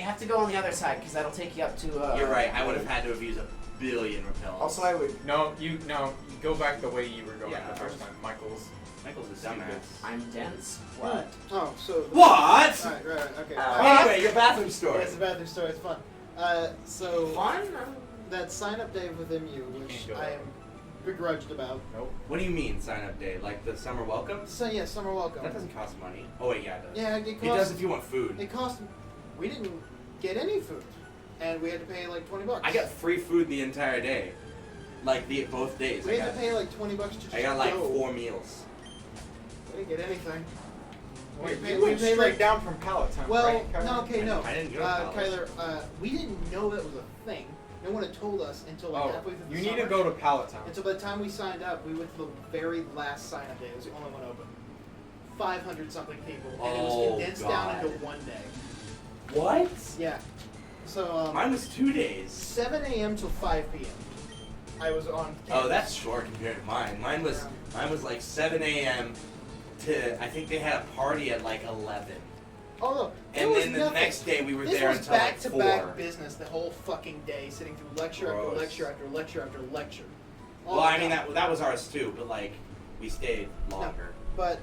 you have to go on the other side because that'll take you up to. You're right. I would have had to have used a billion repels. Also, I would. No, you go back the way you were going Yeah, the first time. Michael's a dumbass. I'm dense. What? Oh, so. What? Right, okay. Anyway, your bathroom story. Yeah, it's a bathroom story. It's fun. So. Fun? That sign-up day with MU, which I am begrudged about. Nope. What do you mean sign-up day? Like the summer welcome? So yeah, summer welcome. That doesn't cost money. Oh wait, yeah, it does. Yeah, it costs. It does if you want food. It cost. We didn't get any food, and we had to pay like $20. I got free food the entire day, like both days. We had to pay like $20 to just I got like go. 4 meals. We didn't get anything. Wait, We you went paid straight like, down from Palatine, well, right, Kyler? no, okay, no. I didn't go to college. Kyler, we didn't know that was a thing. No one had told us until like halfway through the you summer. need to go to Palatine. And so by the time we signed up, we went to the very last sign-up day. It was the only one open. 500-something people, and it was condensed down into one day. What? Yeah. So Mine was 2 days. 7 a.m. till 5 p.m. I was on campus. Oh, that's short compared to mine. Mine was like 7 a.m. to I think they had a party at like 11. Oh no! And then the next day we were this there was until like 4. back-to-back business the whole fucking day, sitting through lecture after Gross. lecture after lecture after lecture. All Well, the I mean time. that was ours too, but like we stayed longer. But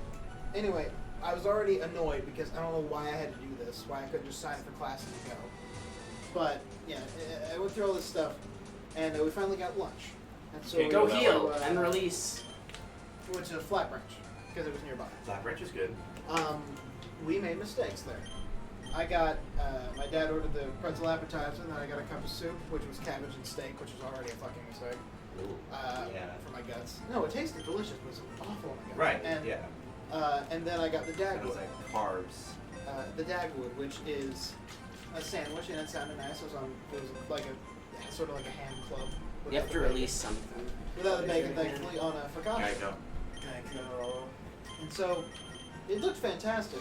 anyway, I was already annoyed because I don't know why I had to do this, why I couldn't just sign up for classes and go. But yeah, I went through all this stuff, and we finally got lunch. And so Go we heal and release. We went to Flat Branch because it was nearby. Flatbread is good. We made mistakes there. I got, my dad ordered the pretzel appetizer, and then I got a cup of soup, which was cabbage and steak, which was already a fucking mistake. Yeah. For my guts. No, it tasted delicious, but it was awful on my guts. Right. And, yeah. And then I got the It was Dagwood. like carbs. The Dagwood, which is a sandwich, and it sounded nice. It was like a sort of like a ham club. You have to release something. Without the bacon, thankfully, on a focaccia. Geico. And so, it looked fantastic,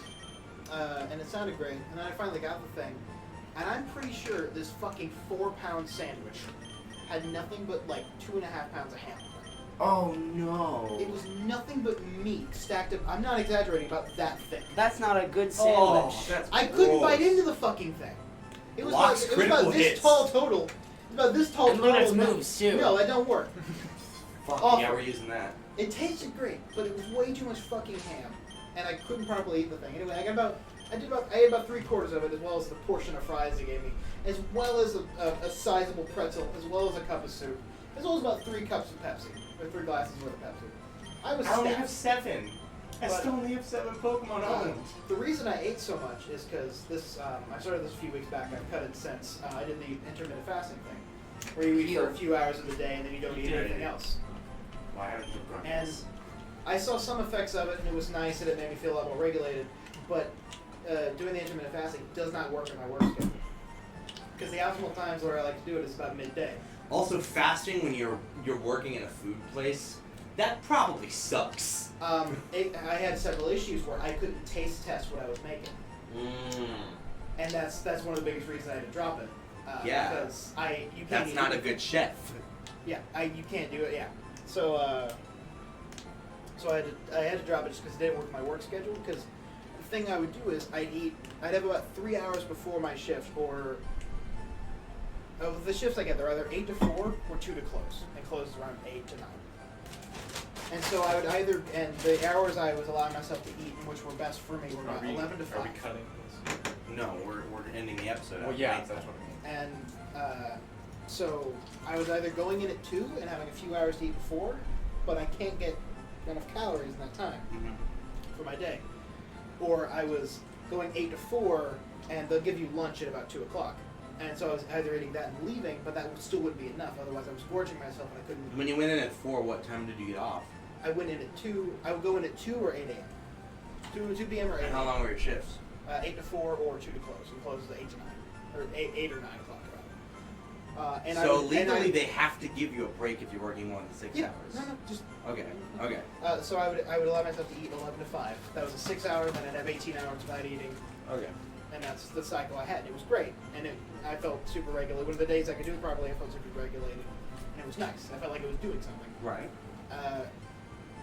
and it sounded great. And then I finally got the thing, and I'm pretty sure this fucking 4-pound sandwich had nothing but like 2.5 pounds of ham. Oh no. It was nothing but meat stacked up. I'm not exaggerating, about that thick. That's not a good Oh, sandwich. that's I couldn't gross. bite into the fucking thing. It was Locks like, it was about critical this hits. tall total. It was about this tall And total. limits No- moves, too. No, that don't work. Fuck, Awful. yeah, we're using that. It tasted great, but it was way too much fucking ham, and I couldn't properly eat the thing. Anyway, I ate about 3/4 of it, as well as the portion of fries they gave me, as well as a sizable pretzel, as well as a cup of soup, as well as about 3 cups of Pepsi, or 3 glasses worth of Pepsi. I was I only stacked. have 7. I But- still only have 7 Pokemon owned. The reason I ate so much is because this. I started this a few weeks back. I've cut it since I did the intermittent fasting thing, where you eat for a few hours of the day and then you don't eat anything else. Why haven't you run And this? I saw some effects of it, and it was nice, and it made me feel a lot more regulated. But doing the intermittent fasting does not work in my work schedule. Because the optimal times where I like to do it is about midday. Also, fasting when you're working in a food place, that probably sucks. I had several issues where I couldn't taste test what I was making, and that's one of the biggest reasons I had to drop it. Yeah. Because you can't. That's eat not a it. good chef. Yeah, you can't do it. Yeah. So so I had to drop it just because it didn't work with my work schedule. Because the thing I would do is I'd have about 3 hours before my shift, or the shifts I get, they're either 8 to 4 or 2 to close, and closes around 8 to 9. And so I would and the hours I was allowing myself to eat, which were best for me, were about 11 to 5. Are we cutting this? No, we're ending the episode. Well, after yeah, night that's time. what I mean. And so I was either going in at 2 and having a few hours to eat before, but I can't get enough calories in that time for my day. Or I was going 8 to 4, and they'll give you lunch at about 2 o'clock. And so I was either eating that and leaving, but that still wouldn't be enough. Otherwise, I was gorging myself and I couldn't. When you went in at 4, what time did you get off? I went in at 2. I would go in at 2 or 8 a.m. 2 p.m. or 8 And how a.m. long were your shifts? 8 to 4 or 2 to close. It closes at 8 to 9. Or 8 or 9 o'clock. So legally, they have to give you a break if you're working more than 6 Yeah, hours. no, just. Okay. So I would allow myself to eat 11 to 5. That was a 6 hours, and I'd have 18 hours without eating. Okay. And that's the cycle I had. It was great, and I felt super regulated. One of the days I could do it properly, I felt super regulated, and it was nice. I felt like it was doing something. Right.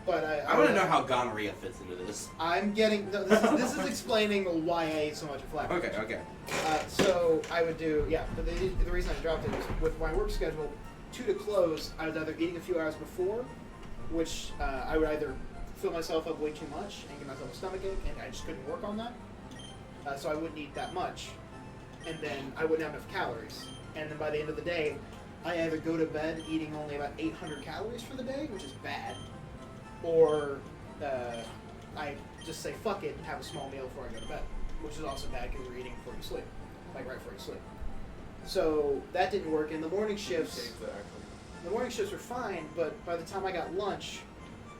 But I want to know how gonorrhea fits into this. I'm getting. This is explaining why I ate so much of flat. Okay. So I would do, yeah, but the reason I dropped it is with my work schedule, 2 to close, I was either eating a few hours before, which I would either fill myself up way too much and give myself a stomachache, and I just couldn't work on that. So I wouldn't eat that much, and then I wouldn't have enough calories. And then by the end of the day, I either go to bed eating only about 800 calories for the day, which is bad, or I just say fuck it and have a small meal before I go to bed, which is also bad because you're eating before you sleep, like right before you sleep. So that didn't work. In the morning shifts, Change that, actually. the morning shifts were fine, but by the time I got lunch,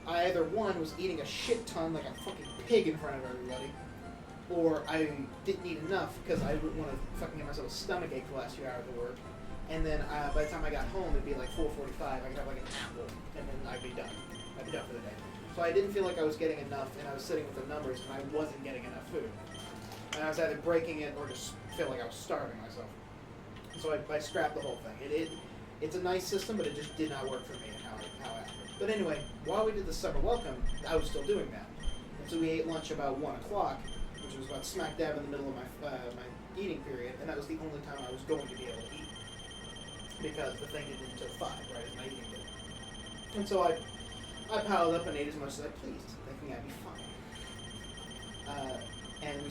I either one was eating a shit ton like a fucking pig in front of everybody, or I didn't eat enough because I wouldn't want to fucking give myself a stomachache the last few hours of work. And then by the time I got home, it'd be like 4:45. I could have like an apple, and then I'd be done. I'd be done for the day. So I didn't feel like I was getting enough, and I was sitting with the numbers, and I wasn't getting enough food. And I was either breaking it or just feel like I was starving myself. So I scrapped the whole thing. It's a nice system, but it just did not work for me and how I acted. But anyway, while we did the summer welcome, I was still doing that. And so we ate lunch about 1 o'clock, which was about smack dab in the middle of my eating period, and that was the only time I was going to be able to eat. Because the thing didn't until 5, right, as my eating did. And so I piled up and ate as much as I pleased, thinking I'd be fine. And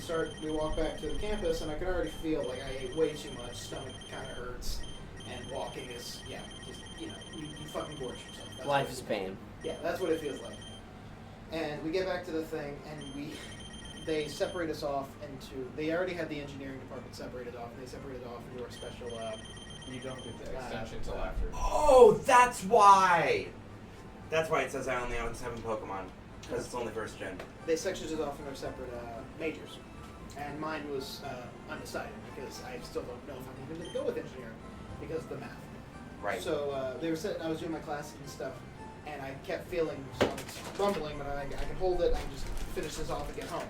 we walked back to the campus, and I could already feel like I ate way too much, stomach kind of hurts, and walking is, yeah, just, you fucking gorge yourself. That's Life what is it- pain. Yeah, that's what it feels like. And we get back to the thing, and they separate us off into, they already had the engineering department separated off, and they separated off into our special, You don't get the extension until after. Oh, that's why! That's why it says I only own 7 Pokemon. Because it's only first gen. they sectioned us off into separate majors. And mine was undecided, because I still don't know if I'm even going to go with engineering, because of the math. Right. So they were sitting, I was doing my classes and stuff, and I kept feeling some rumbling, but I can hold it, I can just finish this off and get home.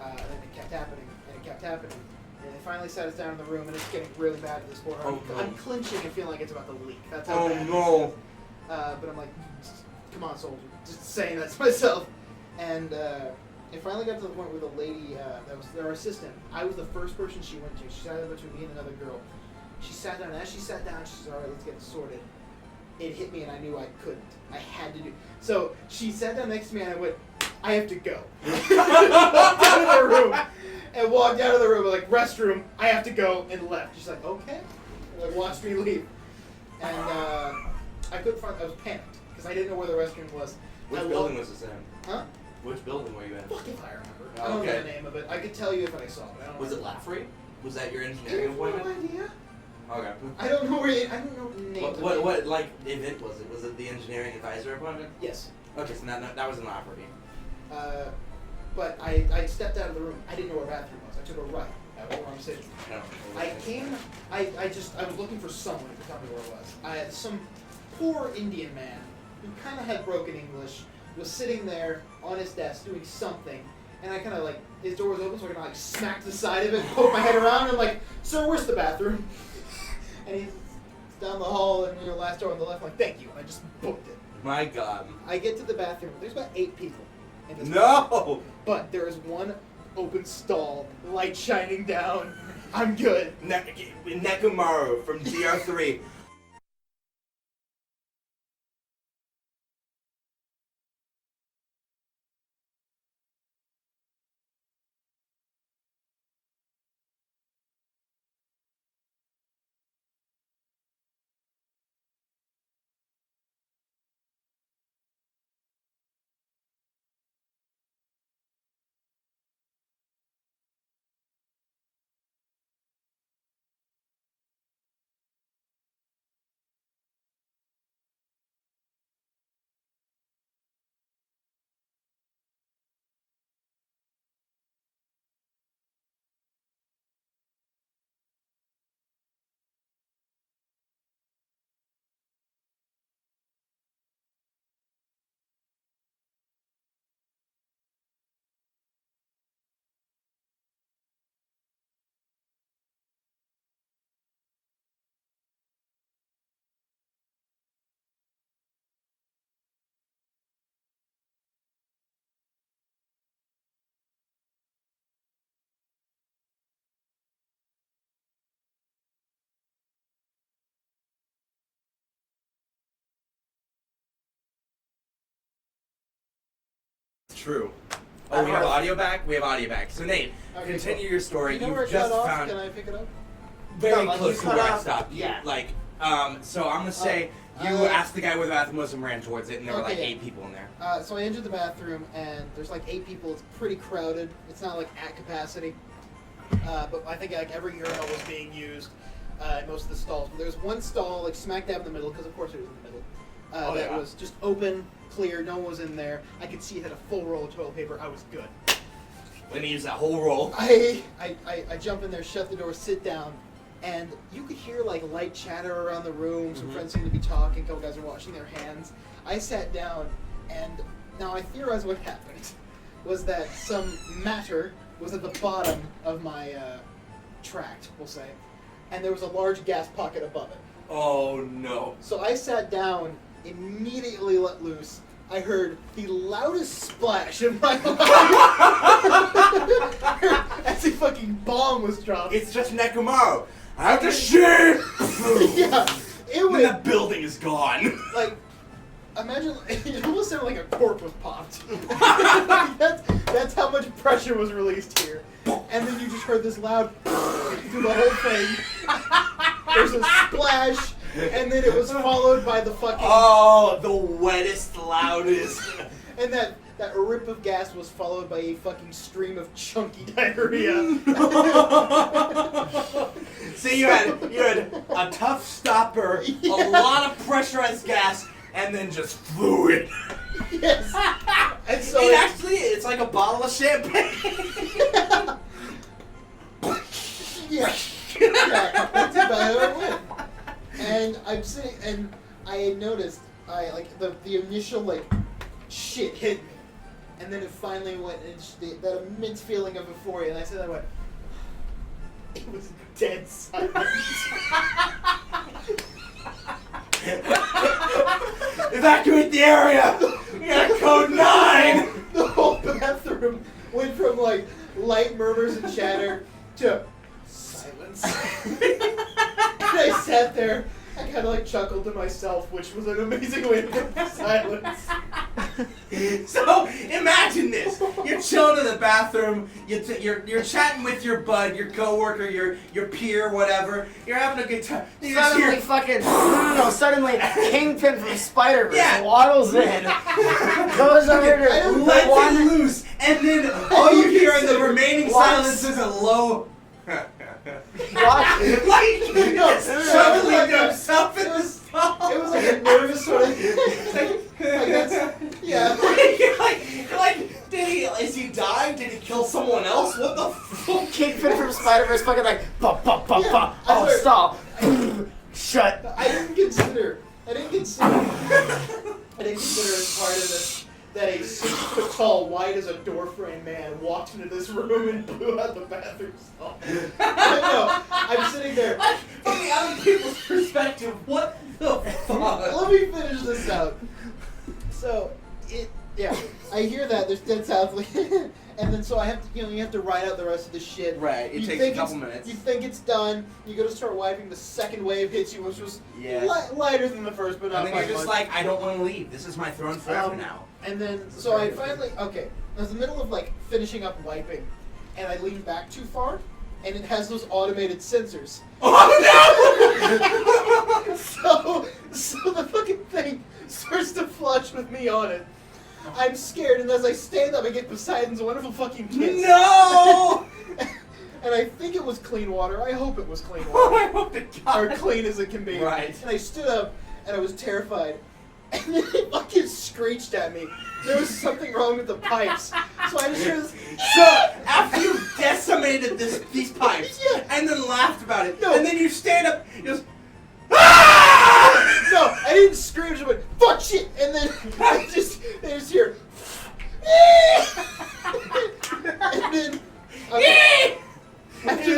And then it kept happening, and it kept happening. And they finally sat us down in the room, and it's getting really bad at this point. Oh, no. I'm clinching and feeling like it's about to leak. That's how Oh bad no! it is. But I'm like, come on, soldier. Just saying that to myself. And it finally got to the point where the lady, that was their assistant, I was the first person she went to. She sat down between me and another girl. She sat down, and as she sat down, she said, all right, let's get it sorted. It hit me, and I knew I couldn't. I had to do. So she sat down next to me, and I went, I have to go. Walked out of the room, and walked out of the room, like, restroom, I have to go, and left. She's like, okay. And, like, watched me leave. And I couldn't find, I was panicked, because I didn't know where the restroom was. Which building was this in? Huh? Which building were you in? Fuck if I remember. Oh, I don't know okay. the name of it. I could tell you if I saw it. I don't Was it remember. Laffrey? Was that your I engineering have no appointment? idea. Okay. I don't know where. I don't know the name. What like event was it? Was it the engineering advisor appointment? Yes. Okay, so that was in Laffrey. But I stepped out of the room. I didn't know where the bathroom was. I took a right out of where I'm sitting. No. I came. I was looking for someone to tell me where it was. I had some poor Indian man who kind of had broken English, was sitting there on his desk doing something, and I kind of like, his door was open, so I kind of like smacked the side of it, poke my head around, and I'm like, sir, where's the bathroom? And he's down the hall, and last door on the left. I'm like, thank you, and I just booked it. My God. I get to the bathroom. There's about 8 people in this bathroom, No. but there is one open stall, light shining down. I'm good. Nekomaru from DR3. True. Oh, we have audio back? We have audio back. So, Nate, Okay, continue cool. your story. You know You've where it just cut off? found Can I pick it up? very No, like close you to cut where I off- stopped. yeah. Like, so I'm going to say you asked the guy where the bathroom was and ran towards it, and there were like Okay, 8 people in there. So I entered the bathroom, and there's like 8 people. It's pretty crowded. It's not like at capacity. But I think like every urinal was being used in most of the stalls. But there was one stall like smack dab in the middle, because of course it was in the middle. That was just open, clear. No one was in there. I could see it had a full roll of toilet paper. I was good. When he used that whole roll. I jump in there, shut the door, sit down, and you could hear like light chatter around the room. Some friends seemed to be talking. A couple guys were washing their hands. I sat down, and now I theorize what happened was that some matter was at the bottom of my tract, we'll say, and there was a large gas pocket above it. Oh, no. So I sat down, immediately let loose. I heard the loudest splash in my life as a fucking bomb was dropped. It's just Nekomaru. I have to shit! Yeah, it When was the building is gone. like, imagine, it almost sounded like a cork was popped. that's how much pressure was released here. And then you just heard this loud through the whole thing. There's a splash, and then it was followed by the fucking... Oh, the wettest, loudest. And that rip of gas was followed by a fucking stream of chunky diarrhea. See, you had a tough stopper, Yeah. a lot of pressurized gas, and then just fluid. Yes. And so It's like a bottle of champagne. yeah, that's about how it went. And I'm sitting, and I had noticed, the initial like shit hit me, and then it finally went, and that immense feeling of euphoria, and I said, it was dead silent. Evacuate the area. We got code 9. The whole bathroom went from like light murmurs and chatter to silence. And I sat there. I kind of like chuckled to myself, which was an amazing way to break the silence. So imagine this: you're chilling in the bathroom, you're chatting with your bud, your coworker, your peer, whatever. You're having a good time. You just Suddenly, hear, fucking suddenly Kingpin from Spider-Verse Yeah. waddles in, goes over to let one. it loose, and then all you hear in the remaining What? silence is a low. What? Like suddenly himself in the stall. It was like a nervous sort of. Yeah. like, is he dying? Did he kill someone else? What the fuck? Kingpin from Spider-Verse fucking like, ba ba ba Yeah, ba. I Oh, swear. stop. Shut. I didn't consider as part of this that a 6 foot tall, wide as a door frame man walked into this room and blew out the bathroom stall. No, I'm sitting there. From the other people's perspective, what the fuck? Let me finish this out. So, I hear that, there's dead silence, like, and then so I have to, you have to ride out the rest of the shit. Right, it You takes think a couple it's- minutes. You think it's done, you go to start wiping, the second wave hits you, which was Yeah. lighter than the first, but not And then by you're just much. like, I don't want to leave. This is my throne forever now. And then, so I finally, I was in the middle of like finishing up wiping, and I leaned back too far, and it has those automated sensors. Oh So the fucking thing starts to flush with me on it. I'm scared, and as I stand up, I get Poseidon's wonderful fucking kiss. no! And I think it was clean water. I hope it was clean Oh, water. I hope to God. Or clean as it can be. Right. And I stood up, and I was terrified. And then it fucking screeched at me. There was something wrong with the pipes. So I just heard this. So, after you decimated these pipes, Yeah. and then laughed about it, No. and then you stand up, you just, ah! No, I didn't scream. I just went, fuck shit. And then they just hear. And then. Okay. After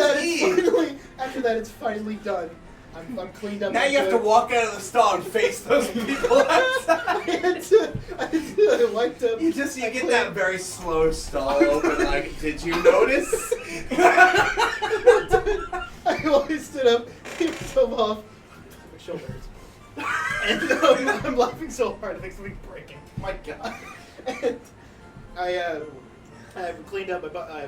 that, it's finally done. I'm cleaned up. Now I'm you have to good. walk out of the stall and face those people outside. I wiped up. You get that very slow stall open, like, did you notice? I always stood up, kicked myself off. My shoulder hurts. And I'm laughing so hard, I think something's breaking. My God. And I cleaned up my butt. I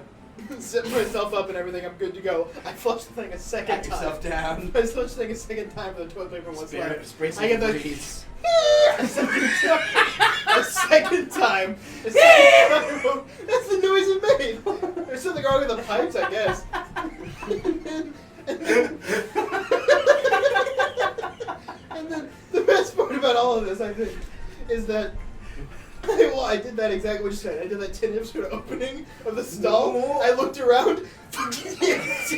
zipped myself up and everything. I'm good to go. I flushed the thing a second Pat time. yourself down. I flushed the thing a second time for the toilet paper was left. Spray some I get the Febreze. a second time. That's the noise it made. There's something wrong with the pipes, I guess. And then the best part about all of this, I think, is that I did that exactly what you said. I did that 10 episode opening of the stall. No. I looked around. Fucking empty.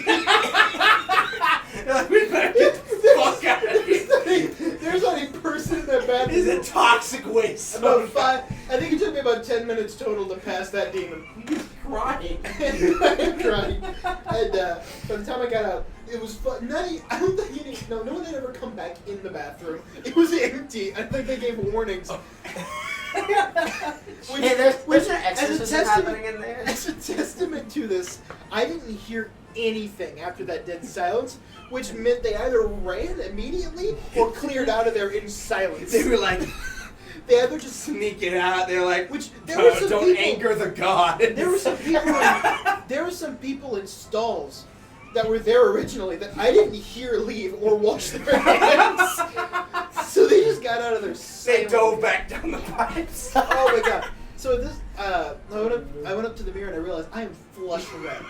We better get the fuck out of here. There's not a person in that bathroom. This is a toxic waste. About 5. I think it took me about 10 minutes total to pass that demon. He's crying. I'm crying. And by the time I got out, it was fun. I don't think no one had ever come back in the bathroom. It was empty. I think they gave warnings. Hey, there's an exorcism happening in there. As a testament to this, I didn't hear anything after that dead silence, which meant they either ran immediately or cleared out of there in silence. They were like, They either just sneaking out. They're like, which there were some don't people, anger the god. There were some people. There were some people in stalls that were there originally that I didn't hear leave or wash their hands. So they just got out of their. They dove back down the pipes. Oh my god! So this, I went up to the mirror and I realized I am flush red.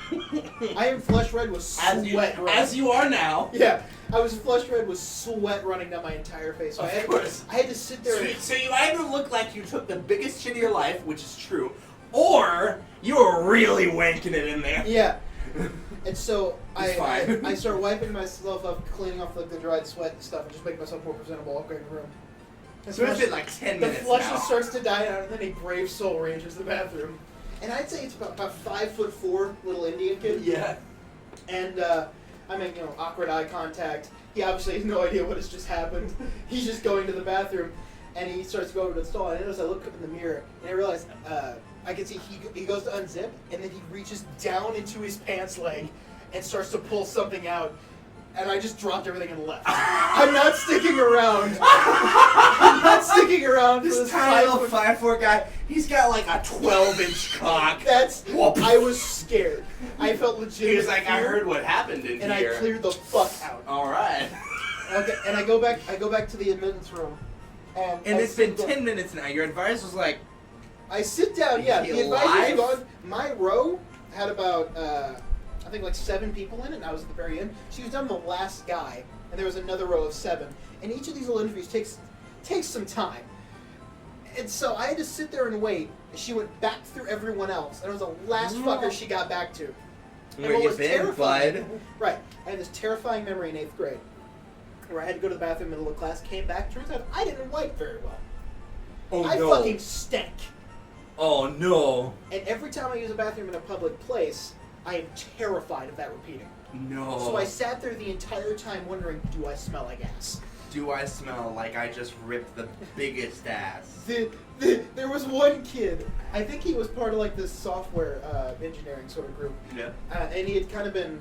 I am flush red with sweat. As you are now. Yeah, I was flush red with sweat running down my entire face. So I had to sit there. So you either look like you took the biggest shit of your life, which is true, or you were really wanking it in there. Yeah. And so I fine. start wiping myself up, cleaning off like the dried sweat and stuff, and just making myself more presentable walking in the room. So it's been like 10 The minutes flushes now. starts to die out, and then a brave soul re-enters the bathroom. And I'd say it's about 5'4" little Indian kid. Yeah. And I make awkward eye contact. He obviously has no idea what has just happened. He's just going to the bathroom, and he starts to go over to the stall. And I notice I look up in the mirror, and I realize I can see he goes to unzip, and then he reaches down into his pants leg and starts to pull something out. And I just dropped everything and left. I'm not sticking around. I'm not sticking around for This this tiny little 5'4" guy, he's got like a 12-inch cock. Whoop. I was scared. I felt legit. He was like, I heard what happened in and here. I cleared the fuck out. All right. Okay, and I go back to the admittance room. And It's been 10 minutes now. Your advisor's like, I sit down, yeah. Is he The advisor's alive? gone. My row had about, I think like 7 people in it, and I was at the very end. She was done the last guy, and there was another row of 7. And each of these little interviews takes some time. And so I had to sit there and wait. She went back through everyone else, and it was the last fucker she got back to. And where what you was been, terrifying- bud? Right. I had this terrifying memory in 8th grade, where I had to go to the bathroom in the middle of class, came back, turns out I didn't wipe very well. Oh I no. fucking stank. Oh no. And every time I use a bathroom in a public place, I am terrified of that repeating. No. So I sat there the entire time wondering, do I smell like ass? Do I smell like I just ripped the biggest ass? There was one kid, I think he was part of like this software engineering sort of group, Yeah. and he had kind of been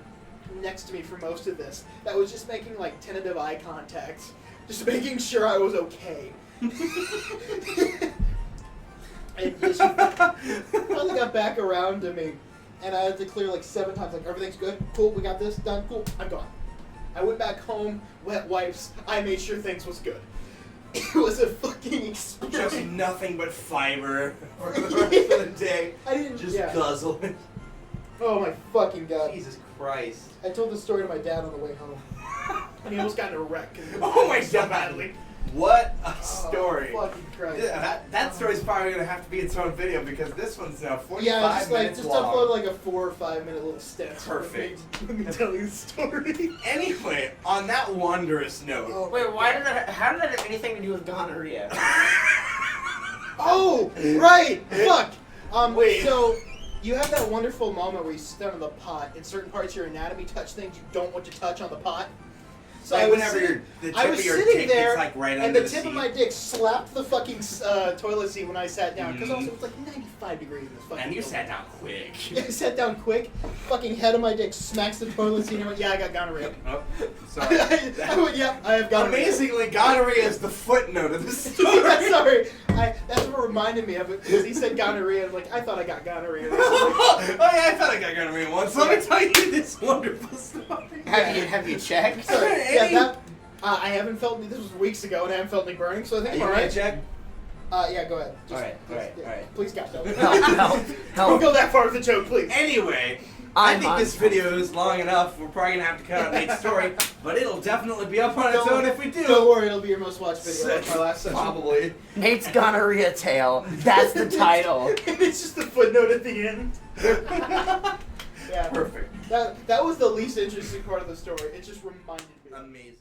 next to me for most of this, that was just making like tentative eye contact, just making sure I was okay. And she finally got back around to me, and I had to clear like 7 times, like, everything's good, cool, we got this, done, cool, I'm gone. I went back home, wet wipes, I made sure things was good. It was a fucking experience. Just nothing but fiber for the rest of the day. I didn't, Just yeah. guzzle it. Oh my fucking god. Jesus Christ. I told this story to my dad on the way home, and he almost got in a wreck. Oh my god. What a story. Oh, fucking Christ. Yeah, that story's probably going to have to be its own video because this one's now 45 Yeah, minutes just long. upload like a 4 or 5 minute little stint. Perfect. Let me tell you the story. Anyway, on that wondrous note. Oh, Wait, how did that have anything to do with gonorrhea? oh, right. Fuck. Wait. So you have that wonderful moment where you sit down on the pot, and certain parts of your anatomy touch things you don't want to touch on the pot. So Like I was whenever sitting, the tip I was of your sitting dick there, gets like right and under the tip seat. of my dick slapped the fucking toilet seat when I sat down, because also Mhm. it's like 95 degrees in this fucking And you building. sat down quick. I sat down quick, fucking head of my dick smacks the toilet seat, and I went, yeah, I got gonorrhea. Oh, sorry. I went, yep, I have gonorrhea. Amazingly, gonorrhea is the footnote of the story. Yeah, sorry. That's what reminded me of it because he said gonorrhea. I'm like, I thought I got gonorrhea. Oh yeah, I thought I got gonorrhea once. Let me tell you this wonderful story. Have you checked? So, yeah, that I haven't felt. This was weeks ago, and I haven't felt any burning. So I think I'm Are you alright. check? Yeah, go ahead. Just- Alright. Please, God, don't. Help. Don't go that far with the joke, please. Anyway, I I'm think on this video is long enough. We're probably gonna have to cut out Nate's story, but it'll definitely be up on its own if we do. Don't worry, it'll be your most watched video. Like my last session. Probably. Nate's gonorrhea tale. That's the title. And it's just a footnote at the end. Yeah. Perfect. That was the least interesting part of the story. It just reminded me. Amazing.